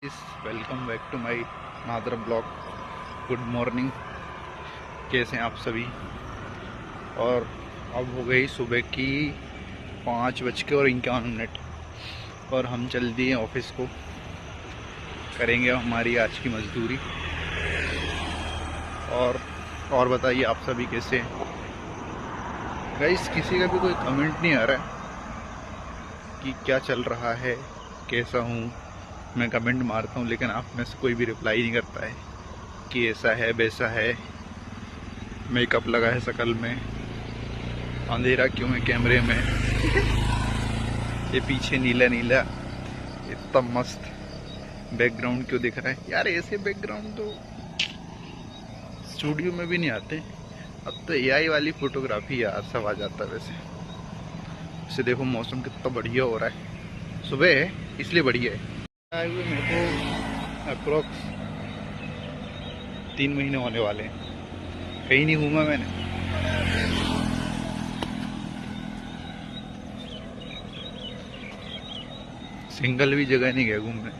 Welcome back to my another blog. Good morning, कैसे हैं आप सभी। और अब हो गई सुबह की 5:51 और हम चल दिए ऑफिस को, करेंगे हमारी आज की मजदूरी। और बताइए आप सभी कैसे हैं। गाइस, किसी का भी कोई कमेंट नहीं आ रहा है कि क्या चल रहा है, कैसा हूँ। मैं कमेंट मारता हूँ लेकिन आप में से कोई भी रिप्लाई नहीं करता है कि ऐसा है वैसा है, मेकअप लगा है शकल में, अंधेरा क्यों है कैमरे में, ये पीछे नीला नीला इतना मस्त बैकग्राउंड क्यों दिख रहा है यार। ऐसे बैकग्राउंड तो स्टूडियो में भी नहीं आते। अब तो एआई वाली फोटोग्राफी यार सब आ जाता है। वैसे देखो मौसम कितना बढ़िया हो रहा है, सुबह है इसलिए बढ़िया है। आए हुए मेरे को अप्रोक्स 3 महीने होने वाले हैं, कहीं नहीं घूमा मैंने। सिंगल भी जगह नहीं गया घूमने।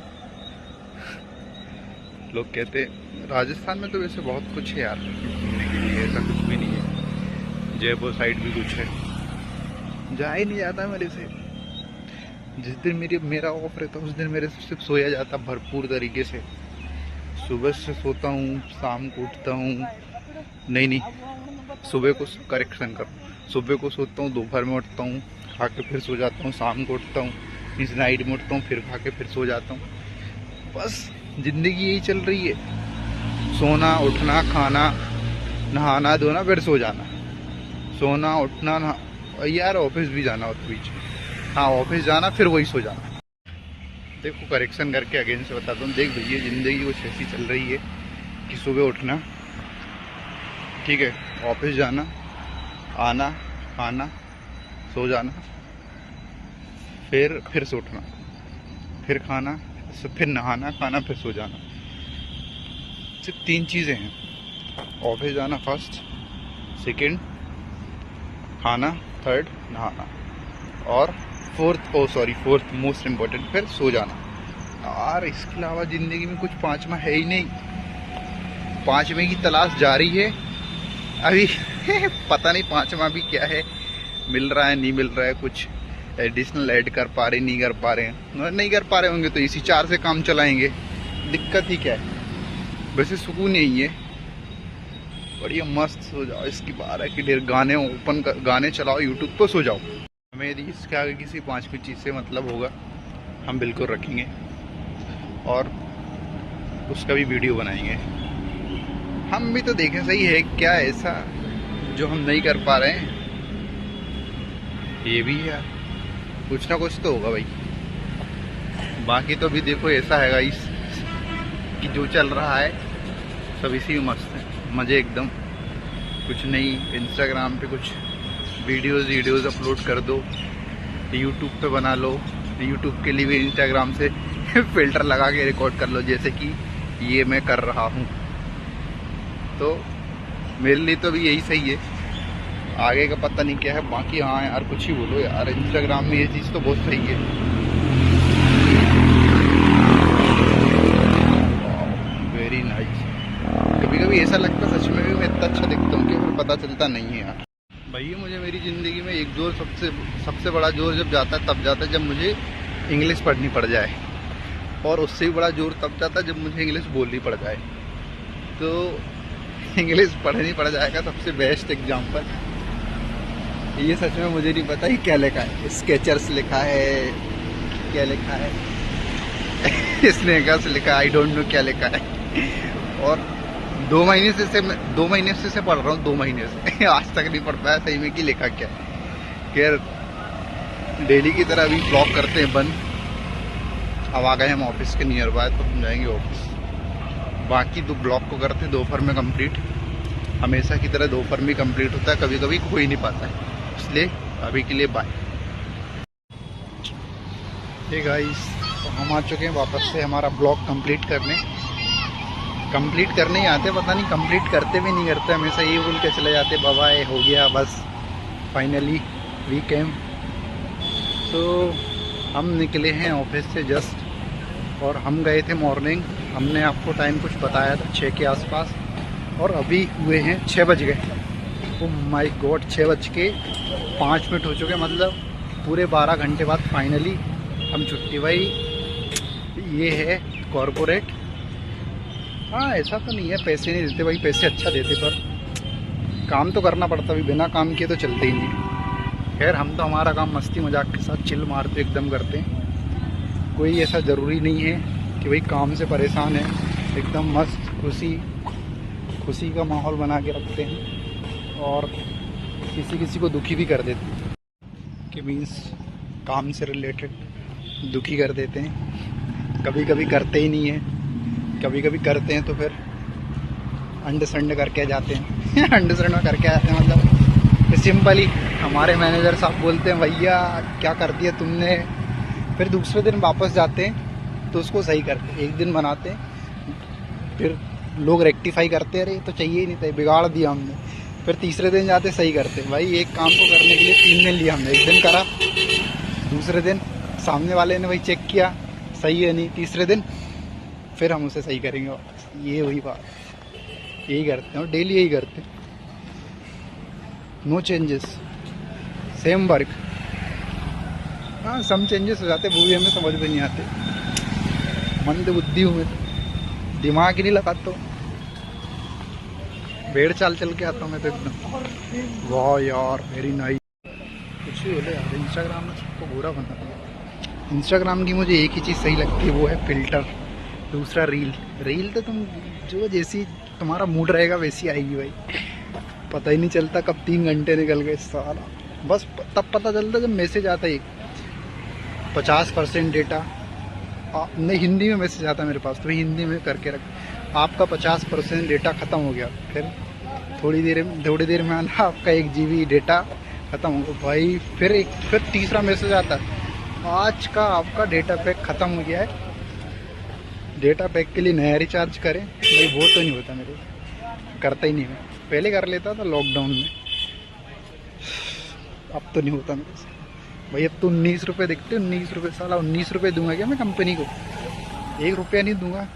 लोग कहते राजस्थान में तो वैसे बहुत कुछ है यार घूमने के लिए, ऐसा कुछ भी नहीं है। जयपुर साइड भी कुछ है, जा ही नहीं जाता मेरे से। जिस दिन मेरा ऑफ रहता उस दिन मेरे से सिर्फ सोया जाता भरपूर तरीके से। सुबह से सोता हूँ, शाम को उठता हूँ। नहीं, सुबह को करेक्शन करो, सुबह को सोता हूँ, दोपहर में उठता हूँ, खा के फिर सो जाता हूँ, शाम को उठता हूँ, इस नाइट में उठता हूँ, फिर खा के फिर सो जाता हूँ। बस जिंदगी यही चल रही है, सोना उठना खाना नहाना धोना फिर सो जाना, सोना उठना नहा। यार ऑफिस भी जाना होता बीच में, हाँ ऑफिस जाना फिर वही सो जाना। देखो करेक्शन करके अगेन से बताता हूँ। देख भैया, ज़िंदगी कुछ ऐसी चल रही है कि सुबह उठना, ठीक है, ऑफिस जाना, आना, खाना, सो जाना, फिर से उठना, फिर खाना, फिर नहाना, खाना, फिर सो जाना। सिर्फ 3 चीज़ें हैं। ऑफिस जाना फर्स्ट, सेकंड खाना, थर्ड नहाना, और फोर्थ मोस्ट इम्पोर्टेंट फिर सो जाना। यार इसके अलावा ज़िंदगी में कुछ पांचवा है ही नहीं। पांचवे की तलाश जारी है अभी पता नहीं पांचवा भी क्या है, मिल रहा है नहीं मिल रहा है, कुछ एडिशनल ऐड कर पा रहे नहीं कर पा रहे हैं। नहीं कर पा रहे होंगे तो इसी 4 से काम चलाएंगे, दिक्कत ही क्या है। वैसे सुकून यही है, बढ़िया मस्त सो जाओ। इसकी 12 की देर गाने चलाओ यूट्यूब पर, सो जाओ। हमें यदि इसके आगे किसी 5वीं चीज़ से मतलब होगा हम बिल्कुल रखेंगे और उसका भी वीडियो बनाएंगे। हम भी तो देखें सही है क्या ऐसा जो हम नहीं कर पा रहे हैं। ये भी है, कुछ ना कुछ तो होगा भाई। बाकी तो भी देखो ऐसा है गाइस कि जो चल रहा है सब इसी में मस्त है, मज़े एकदम। कुछ नहीं, इंस्टाग्राम पे कुछ वीडियोज़ अपलोड कर दो, यूट्यूब पे बना लो, यूट्यूब के लिए भी इंस्टाग्राम से फ़िल्टर लगा के रिकॉर्ड कर लो, जैसे कि ये मैं कर रहा हूँ। तो मेरे लिए तो भी यही सही है, आगे का पता नहीं क्या है। बाकी हाँ यार कुछ ही बोलो यार, इंस्टाग्राम में ये चीज़ तो बहुत सही है। Very nice. कभी कभी ऐसा लगता है सच में भी मैं इतना अच्छा दिखता हूँ कि फिर पता चलता नहीं है यार। भैया मुझे मेरी ज़िंदगी में एक जोर सबसे बड़ा जोर जब जाता है तब जाता है जब मुझे इंग्लिश पढ़नी पड़ जाए, और उससे भी बड़ा जोर तब जाता है जब मुझे इंग्लिश बोलनी पड़ जाए। तो इंग्लिश पढ़नी पड़ जाएगा सबसे बेस्ट एग्जाम्पल। ये सच में मुझे नहीं पता ही क्या लिखा है, स्केचर्स लिखा है, क्या लिखा है स्नेकर्स लिखा है, आई डोंट नो क्या लिखा है। और 2 महीने से पढ़ रहा हूँ, 2 महीने से आज तक नहीं पढ़ पाया सही में कि लिखा क्या है। खैर डेली की तरह अभी ब्लॉग करते हैं बंद। अब आ गए हम ऑफिस के नियर बाय, तो हम जाएंगे ऑफिस। बाकी 2 ब्लॉग को करते दोपहर में कंप्लीट, हमेशा की तरह दोपहर में कंप्लीट होता है, कभी कभी हो ही नहीं पाता है, इसलिए अभी के लिए बाय। हे गाइस, तो हम आ चुके हैं वापस से हमारा ब्लॉग कंप्लीट करने ही आते, पता नहीं कंप्लीट करते भी नहीं करते, हमेशा ये बोल के चले जाते बाबा ये हो गया बस फाइनली वी केम। तो हम निकले हैं ऑफिस से जस्ट और हम गए थे मॉर्निंग, हमने आपको टाइम कुछ बताया था 6 के आसपास, और अभी हुए हैं 6 बज गए। ओ माय गॉड, 6:05 हो चुके, मतलब पूरे 12 घंटे बाद फाइनली हम छुट्टी। भाई ये है कॉरपोरेट। हाँ ऐसा तो नहीं है पैसे नहीं देते भाई, पैसे अच्छा देते, पर काम तो करना पड़ता, भी बिना काम किए तो चलते ही नहीं। खैर हम तो हमारा काम मस्ती मजाक के साथ चिल मारते एकदम करते हैं। कोई ऐसा ज़रूरी नहीं है कि भाई काम से परेशान है, एकदम मस्त खुशी का माहौल बना के रखते हैं, और किसी को दुखी भी कर देते हैं, कि मीन्स काम से रिलेटेड दुखी कर देते हैं। कभी कभी करते ही नहीं है, कभी कभी करते हैं तो फिर अंडरस्टैंड करके जाते हैं अंडरस्टैंड करके आते हैं, मतलब सिंपली हमारे मैनेजर साहब बोलते हैं भैया क्या कर दिया तुमने, फिर दूसरे दिन वापस जाते हैं तो उसको सही करते हैं। एक दिन बनाते हैं, फिर लोग रेक्टिफाई करते हैं, अरे तो चाहिए ही नहीं था, बिगाड़ दिया हमने। फिर तीसरे दिन जाते सही करते हैं। भाई एक काम को करने के लिए 3 दिन लिया हमने, एक दिन करा, दूसरे दिन सामने वाले ने भाई चेक किया सही है नहीं, तीसरे दिन फिर हम उसे सही करेंगे वापस। ये वही बात, यही करते हैं और डेली यही करते हैं। No changes, same work. हाँ सम चेंजेस हो जाते, वो भी हमें समझ में नहीं आते, मंद बुद्धि हूँ मैं, दिमाग ही नहीं लगाता हूँ, भेड़ चाल चल के आता हूँ मैं तो एकदम। वाह यार वेरी नाइस। कुछ ही बोले यार, इंस्टाग्राम में सबको बुरा बना दिया। इंस्टाग्राम की मुझे एक ही चीज़ सही लगती है, वो है फ़िल्टर। दूसरा रील तो तुम जो जैसी तुम्हारा मूड रहेगा वैसी आएगी भाई, पता ही नहीं चलता कब 3 घंटे निकल गए साला। बस तब पता चलता जब मैसेज आता है 50% डेटा, नहीं हिंदी में मैसेज आता है मेरे पास, तो हिंदी में करके रख, आपका 50% डेटा ख़त्म हो गया। फिर थोड़ी देर में आना आपका 1 GB डेटा ख़त्म हो गया भाई। फिर तीसरा मैसेज आता है, आज का आपका डेटा पैक ख़त्म हो गया है, डेटा पैक के लिए नया रिचार्ज करें। भाई वो तो नहीं होता मेरे, करता ही नहीं मैं, पहले कर लेता था लॉकडाउन में, अब तो नहीं होता मेरे से भाई। अब तो 19 रुपये दिखते, 19 रुपये, साला 19 रुपये दूंगा क्या मैं कंपनी को? 1 रुपया नहीं दूंगा।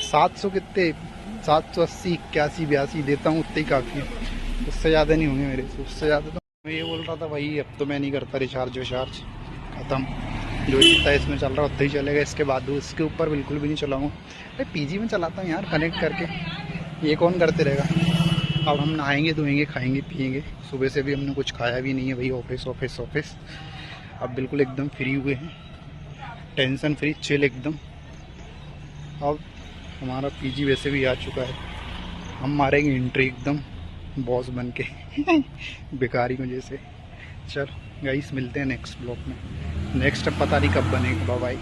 700 कितने, 780, 81, 82 देता हूँ, उतने ही काफ़ी है, उससे ज़्यादा नहीं होंगे मेरे से, उससे ज़्यादा। तो मैं ये बोल रहा था भाई अब तो मैं नहीं करता रिचार्ज विचार्ज, ख़त्म, जो जितना इसमें चल रहा है उतना ही चलेगा, इसके बाद इसके ऊपर बिल्कुल भी नहीं चलाऊँगा। अरे पीजी में चलाता हूँ यार कनेक्ट करके, ये कौन करते रहेगा। अब हम नहाएंगे धोएंगे खाएंगे पिएंगे, सुबह से भी हमने कुछ खाया भी नहीं है भाई, ऑफिस। अब बिल्कुल एकदम फ्री हुए हैं, टेंशन फ्री, चिल एकदम। अब हमारा पीजी वैसे भी आ चुका है, हम मारेंगे एंट्री एकदम बॉस बन के भिखारी को जैसे। चल गाइस मिलते हैं नेक्स्ट ब्लॉग में, नेक्स्ट अब पता नहीं कब बनेगा। Bye bye.